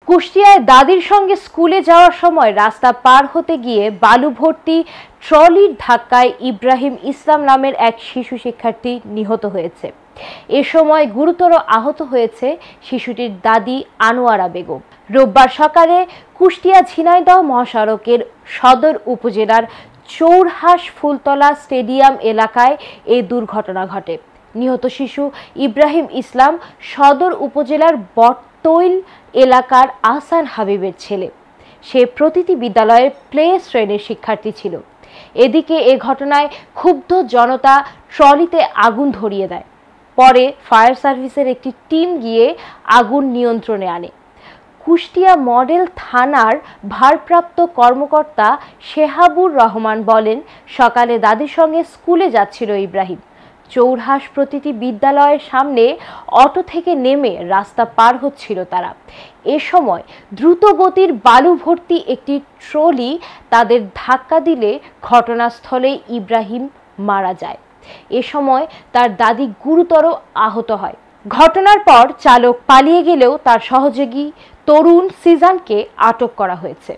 কুষ্টিয়ায় দাদির সঙ্গে স্কুলে যাওয়ার সময় রাস্তা পার হতে গিয়ে বালু ভর্তি ট্রলির ধাক্কায় ইব্রাহিম ইসলাম নামের এক শিশু শিক্ষার্থী নিহত হয়েছে। এ সময় গুরুতর আহত হয়েছে শিশুটির দাদি আনোয়ারা বেগম। রোববার সকালে কুষ্টিয়া ঝিনাইদহ মহাসড়কের সদর উপজেলার চৌরহাস ফুলতলা স্টেডিয়াম এলাকায় এই দুর্ঘটনা ঘটে। নিহত শিশু ইব্রাহিম ইসলাম সদর উপজেলার বটতৈল এলাকার আহসান হাবিবের ছেলে। সে প্রতিটি বিদ্যালয়ের প্লে শ্রেণীর শিক্ষার্থী ছিল। এদিকে এ ঘটনায় ক্ষুব্ধ জনতা ট্রলিতে আগুন ধরিয়ে দেয়। পরে ফায়ার সার্ভিসের একটি টিম গিয়ে আগুন নিয়ন্ত্রণে আনে। কুষ্টিয়া মডেল থানার ভারপ্রাপ্ত কর্মকর্তা শেহাবুর রহমান বলেন, সকালে দাদির সঙ্গে স্কুলে যাচ্ছিল ইব্রাহিম। চৌরহাস প্রতিটি বিদ্যালয়ের সামনে অটো থেকে নেমে রাস্তা পার হচ্ছিল তারা। এ সময় দ্রুতগতির বালু ভর্তি একটি ট্রলি তাদের ধাক্কা দিলে ঘটনাস্থলে ইব্রাহিম মারা যায়। এ সময় তার দাদি গুরুতর আহত হয়। ঘটনার পর চালক পালিয়ে গেলেও তার সহযোগী তরুণ সিজানকে আটক করা হয়েছে।